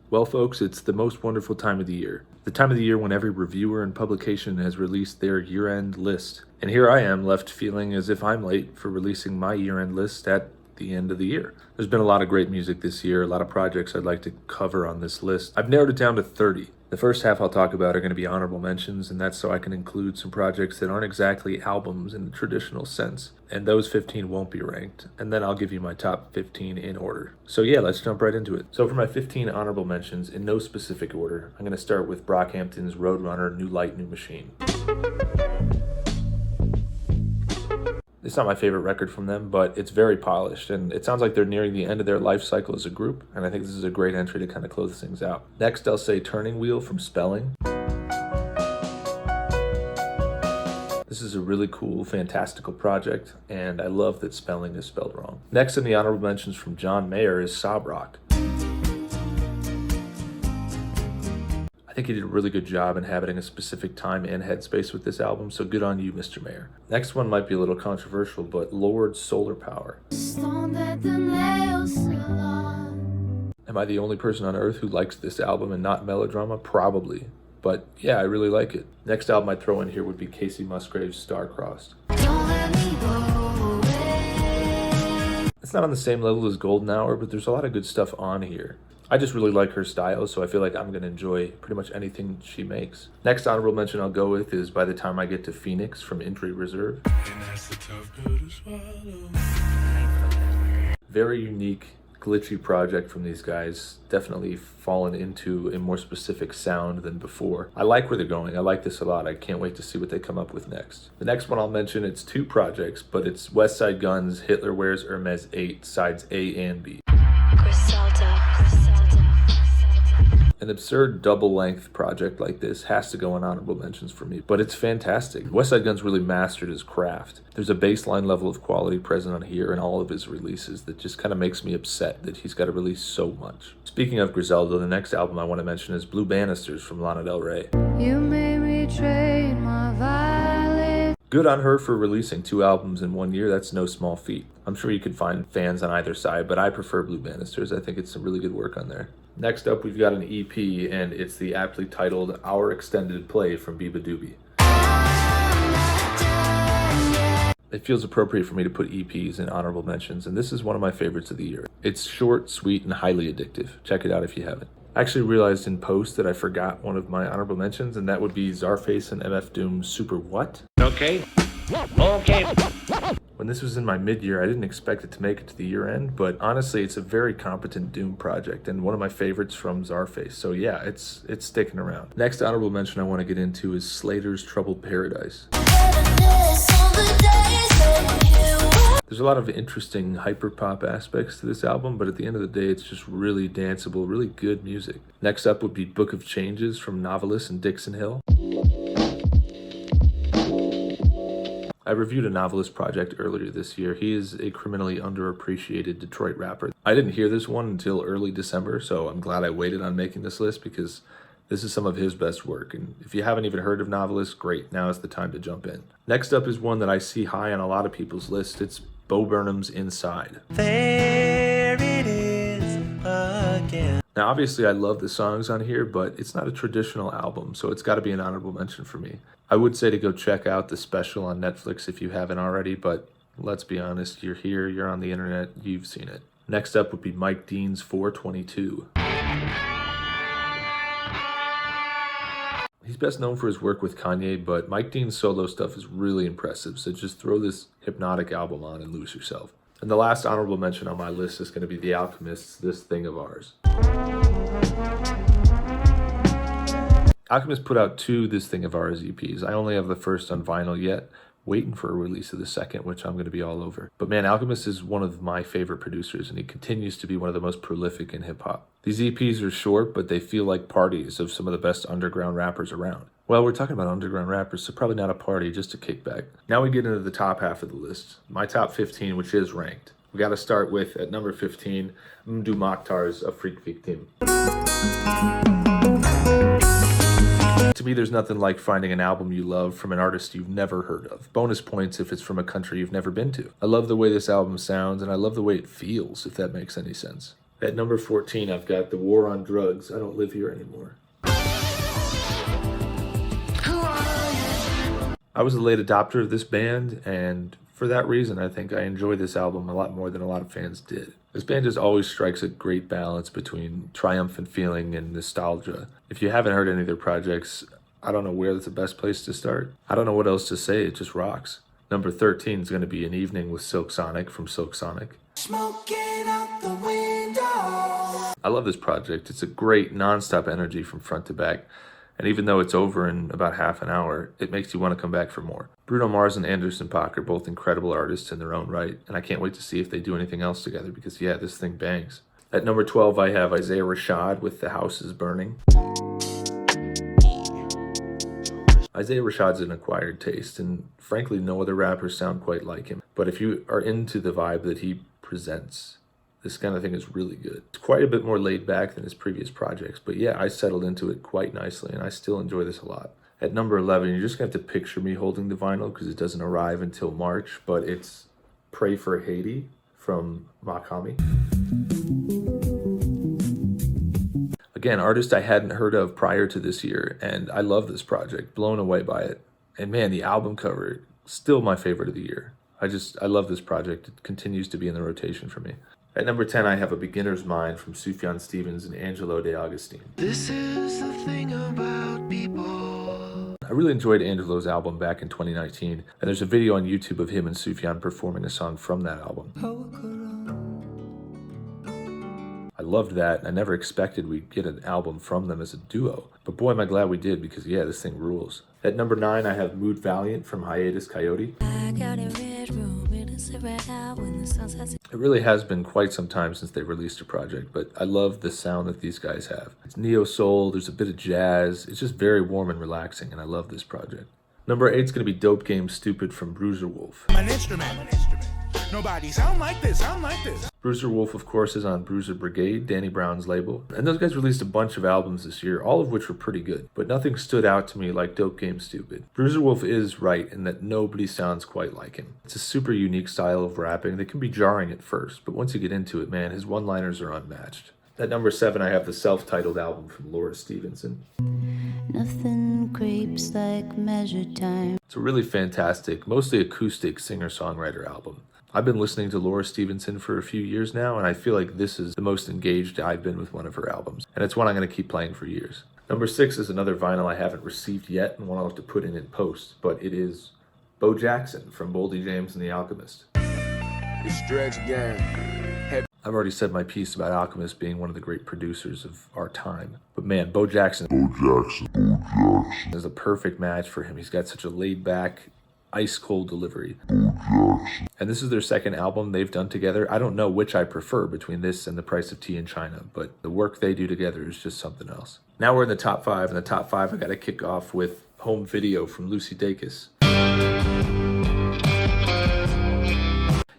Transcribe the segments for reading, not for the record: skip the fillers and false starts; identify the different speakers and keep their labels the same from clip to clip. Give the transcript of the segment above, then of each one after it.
Speaker 1: Well, folks, it's the most wonderful time of the year. The time of the year when every reviewer and publication has released their year-end list. And here I am left feeling as if I'm late for releasing my year-end list at the end of the year. There's been a lot of great music this year, a lot of projects I'd like to cover on this list. I've narrowed it down to 30. The first half I'll talk about are going to be honorable mentions, and that's so I can include some projects that aren't exactly albums in the traditional sense. And those 15 won't be ranked. And then I'll give you my top 15 in order. So yeah, let's jump right into it. So for my 15 honorable mentions, in no specific order, I'm going to start with Brockhampton's Roadrunner New Light, New Machine. It's not my favorite record from them, but it's very polished, and it sounds like they're nearing the end of their life cycle as a group, and I think this is a great entry to kind of close things out. Next, I'll say Turning Wheel from Spelling. This is a really cool, fantastical project, and I love that Spelling is spelled wrong. Next in the honorable mentions from John Mayer is Sob Rock. I think he did a really good job inhabiting a specific time and headspace with this album, so good on you, Mr. Mayer. Next one might be a little controversial, but Lord Solar Power. Am I the only person on earth who likes this album and not Melodrama? Probably. But yeah, I really like it. Next album I'd throw in here would be Casey Musgrave's Star-Crossed. It's not on the same level as Golden Hour, but there's a lot of good stuff on here. I just really like her style, so I feel like I'm going to enjoy pretty much anything she makes. Next honorable mention I'll go with is By the Time I Get to Phoenix from Injury Reserve. Very unique, glitchy project from these guys. Definitely fallen into a more specific sound than before. I like where they're going. I like this a lot. I can't wait to see what they come up with next. The next one I'll mention, it's two projects, but it's West Side Gun's Hitler Wears Hermes 8, sides A and B. An absurd double-length project like this has to go on honorable mentions for me, but it's fantastic. West Side Gun's really mastered his craft. There's a baseline level of quality present on here in all of his releases that just kind of makes me upset that he's got to release so much. Speaking of Griselda, the next album I want to mention is Blue Banisters from Lana Del Rey. You made me trade my violet. Good on her for releasing 2 albums in 1 year. That's no small feat. I'm sure you could find fans on either side, but I prefer Blue Banisters. I think it's some really good work on there. Next up, we've got an EP, and it's the aptly titled Our Extended Play from Biba Doobie. It feels appropriate for me to put EPs in honorable mentions, and this is one of my favorites of the year. It's short, sweet, and highly addictive. Check it out if you haven't. I actually realized in post that I forgot one of my honorable mentions, and that would be Czarface and MF Doom's Super What?
Speaker 2: Okay.
Speaker 1: When this was in my mid-year, I didn't expect it to make it to the year-end, but honestly, it's a very competent Doom project and one of my favorites from Czarface. So yeah, it's sticking around. Next honorable mention I want to get into is Slater's Troubled Paradise. There's a lot of interesting hyper-pop aspects to this album, but at the end of the day, it's just really danceable, really good music. Next up would be Book of Changes from Novelist and Dixon Hill. I reviewed a Novelist project earlier this year. He is a criminally underappreciated Detroit rapper. I didn't hear this one until early December, so I'm glad I waited on making this list because this is some of his best work. And if you haven't even heard of Novelist, great, now is the time to jump in. Next up is one that I see high on a lot of people's lists. It's Bo Burnham's Inside.
Speaker 2: There it is again.
Speaker 1: Now, obviously, I love the songs on here, but it's not a traditional album, so it's got to be an honorable mention for me. I would say to go check out the special on Netflix if you haven't already, but let's be honest, you're here, you're on the internet, you've seen it. Next up would be Mike Dean's 422. He's best known for his work with Kanye, but Mike Dean's solo stuff is really impressive, so just throw this hypnotic album on and lose yourself. And the last honorable mention on my list is going to be The Alchemist's This Thing of Ours. Alchemist put out 2 This Thing of Ours EPs. I only have the first on vinyl yet, waiting for a release of the second, which I'm going to be all over. But man, Alchemist is one of my favorite producers, and he continues to be one of the most prolific in hip-hop. These EPs are short, but they feel like parties of some of the best underground rappers around. Well, we're talking about underground rappers, so probably not a party, just a kickback. Now we get into the top half of the list. My top 15, which is ranked. We got to start with, at number 15, Mdou Mokhtar's A Freak Victim. To me, there's nothing like finding an album you love from an artist you've never heard of. Bonus points if it's from a country you've never been to. I love the way this album sounds, and I love the way it feels, if that makes any sense. At number 14, I've got The War on Drugs, I Don't Live Here Anymore. I was a late adopter of this band, and for that reason, I think I enjoy this album a lot more than a lot of fans did. This band just always strikes a great balance between triumphant feeling and nostalgia. If you haven't heard any of their projects, I don't know where that's the best place to start. I don't know what else to say, it just rocks. Number 13 is going to be An Evening with Silk Sonic from Silk Sonic.
Speaker 2: Smoking out the window.
Speaker 1: I love this project. It's a great non-stop energy from front to back. And even though it's over in about half an hour, it makes you want to come back for more. Bruno Mars and Anderson .Paak are both incredible artists in their own right, and I can't wait to see if they do anything else together because, yeah, this thing bangs. At number 12, I have Isaiah Rashad with The House is Burning. Isaiah Rashad's an acquired taste, and frankly, no other rappers sound quite like him. But if you are into the vibe that he presents, this kind of thing is really good. It's quite a bit more laid back than his previous projects, but yeah, I settled into it quite nicely, and I still enjoy this a lot. At number 11, you're just going to have to picture me holding the vinyl because it doesn't arrive until March, but it's Pray for Haiti from Makami. Again, artist I hadn't heard of prior to this year, and I love this project, blown away by it. And man, the album cover, still my favorite of the year. I love this project. It continues to be in the rotation for me. At number 10, I have A Beginner's Mind from Sufjan Stevens and Angelo De Agostini.
Speaker 2: This is the thing about people.
Speaker 1: I really enjoyed Angelo's album back in 2019, and there's a video on YouTube of him and Sufjan performing a song from that album. I loved that. I never expected we'd get an album from them as a duo, but boy am I glad we did because yeah, this thing rules. At number 9, I have Mood Valiant from Hiatus Coyote.
Speaker 3: I got a red room in a cigarette out when the sun sets.
Speaker 1: It really has been quite some time since they released a project, but I love the sound that these guys have. It's neo-soul, there's a bit of jazz, it's just very warm and relaxing, and I love this project. Number 8 is going to be Dope Game Stupid from Bruiser Wolf.
Speaker 4: An instrument. Nobody sound like this.
Speaker 1: Bruiser Wolf, of course, is on Bruiser Brigade, Danny Brown's label. And those guys released a bunch of albums this year, all of which were pretty good. But nothing stood out to me like Dope Game Stupid. Bruiser Wolf is right in that nobody sounds quite like him. It's a super unique style of rapping that can be jarring at first, but once you get into it, man, his one-liners are unmatched. At number 7, I have the self-titled album from Laura Stevenson.
Speaker 3: Nothing creeps like measured time.
Speaker 1: It's a really fantastic, mostly acoustic singer-songwriter album. I've been listening to Laura Stevenson for a few years now, and I feel like this is the most engaged I've been with one of her albums. And it's one I'm going to keep playing for years. Number 6 is another vinyl I haven't received yet, and one I'll have to put in post, but it is Bo Jackson from Boldy James and the Alchemist.
Speaker 5: It's Dredge again.
Speaker 1: I've already said my piece about Alchemist being one of the great producers of our time. But man, Bo Jackson is a perfect match for him. He's got such a laid-back, ice-cold delivery. And this is their second album they've done together. I don't know which I prefer between this and The Price of Tea in China, but the work they do together is just something else. Now we're in the top 5. In the top 5, I got to kick off with Home Video from Lucy Dacus.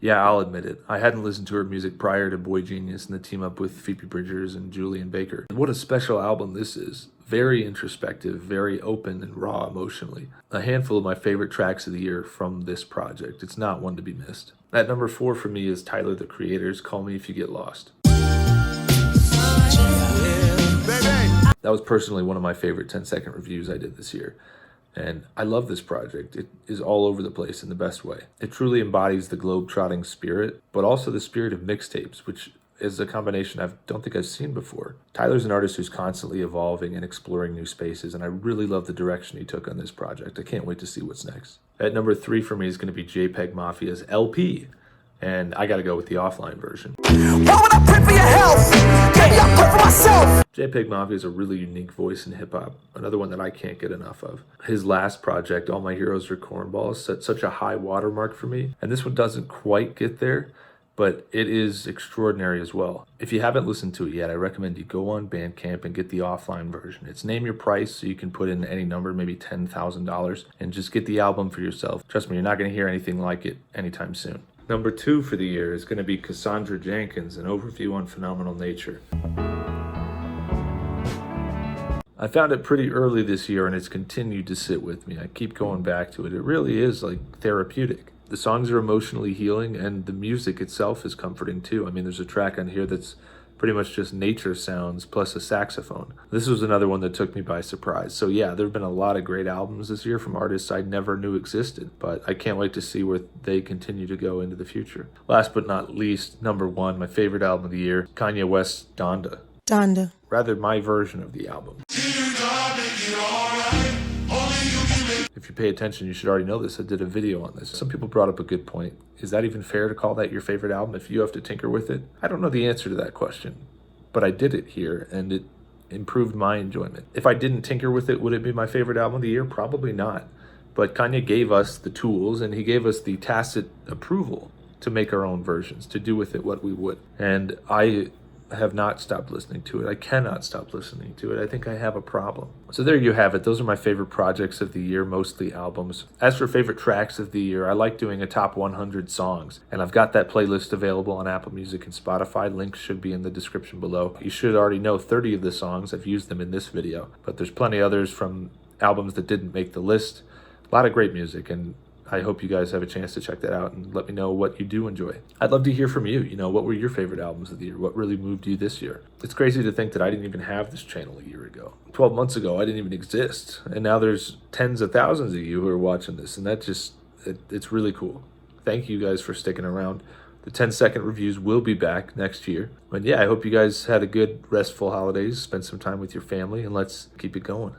Speaker 1: Yeah, I'll admit it. I hadn't listened to her music prior to Boy Genius and the team up with Phoebe Bridgers and Julian Baker. And what a special album this is. Very introspective, very open and raw emotionally. A handful of my favorite tracks of the year from this project. It's not one to be missed. At number 4 for me is Tyler, the Creator's Call Me If You Get Lost. That was personally one of my favorite 10-second reviews I did this year. And I love this project. It is all over the place in the best way. It truly embodies the globe-trotting spirit, but also the spirit of mixtapes, which is a combination I don't think I've seen before. Tyler's an artist who's constantly evolving and exploring new spaces, and I really love the direction he took on this project. I can't wait to see what's next. At number 3 for me is going to be JPEG Mafia's LP, and I got to go with the offline version.
Speaker 2: Why would I pray for your health? Maybe I'll pray for myself.
Speaker 1: JPEG Mafia is a really unique voice in hip-hop, another one that I can't get enough of. His last project, All My Heroes Are Cornballs, set such a high watermark for me, and this one doesn't quite get there, but it is extraordinary as well. If you haven't listened to it yet, I recommend you go on Bandcamp and get the offline version. It's name your price, so you can put in any number, maybe $10,000, and just get the album for yourself. Trust me, you're not going to hear anything like it anytime soon. Number 2 for the year is going to be Cassandra Jenkins, An Overview on Phenomenal Nature. I found it pretty early this year, and it's continued to sit with me. I keep going back to it. It really is like therapeutic. The songs are emotionally healing, and the music itself is comforting too. I mean, there's a track on here that's pretty much just nature sounds plus a saxophone. This was another one that took me by surprise. So yeah, there have been a lot of great albums this year from artists I never knew existed, but I can't wait to see where they continue to go into the future. Last but not least, number one, my favorite album of the year, Kanye West's Donda.
Speaker 6: Donda.
Speaker 1: Rather, my version of the album. If you pay attention, you should already know this. I did a video on this. Some people brought up a good point. Is that even fair to call that your favorite album if you have to tinker with it? I don't know the answer to that question, but I did it here, and it improved my enjoyment. If I didn't tinker with it, would it be my favorite album of the year? Probably not. But Kanye gave us the tools, and he gave us the tacit approval to make our own versions, to do with it what we would. And I have not stopped listening to it. I cannot stop listening to it. I think I have a problem. So there you have it. Those are my favorite projects of the year, mostly albums. As for favorite tracks of the year, I like doing a top 100 songs, and I've got that playlist available on Apple Music and Spotify. Links should be in the description below. You should already know 30 of the songs. I've used them in this video, but there's plenty others from albums that didn't make the list. A lot of great music, and I hope you guys have a chance to check that out and let me know what you do enjoy. I'd love to hear from you. What were your favorite albums of the year? What really moved you this year? It's crazy to think that I didn't even have this channel a year ago. 12 months ago, I didn't even exist. And now there's tens of thousands of you who are watching this. And it's really cool. Thank you guys for sticking around. The 10-second reviews will be back next year. But yeah, I hope you guys had a good, restful holidays. Spend some time with your family, and let's keep it going.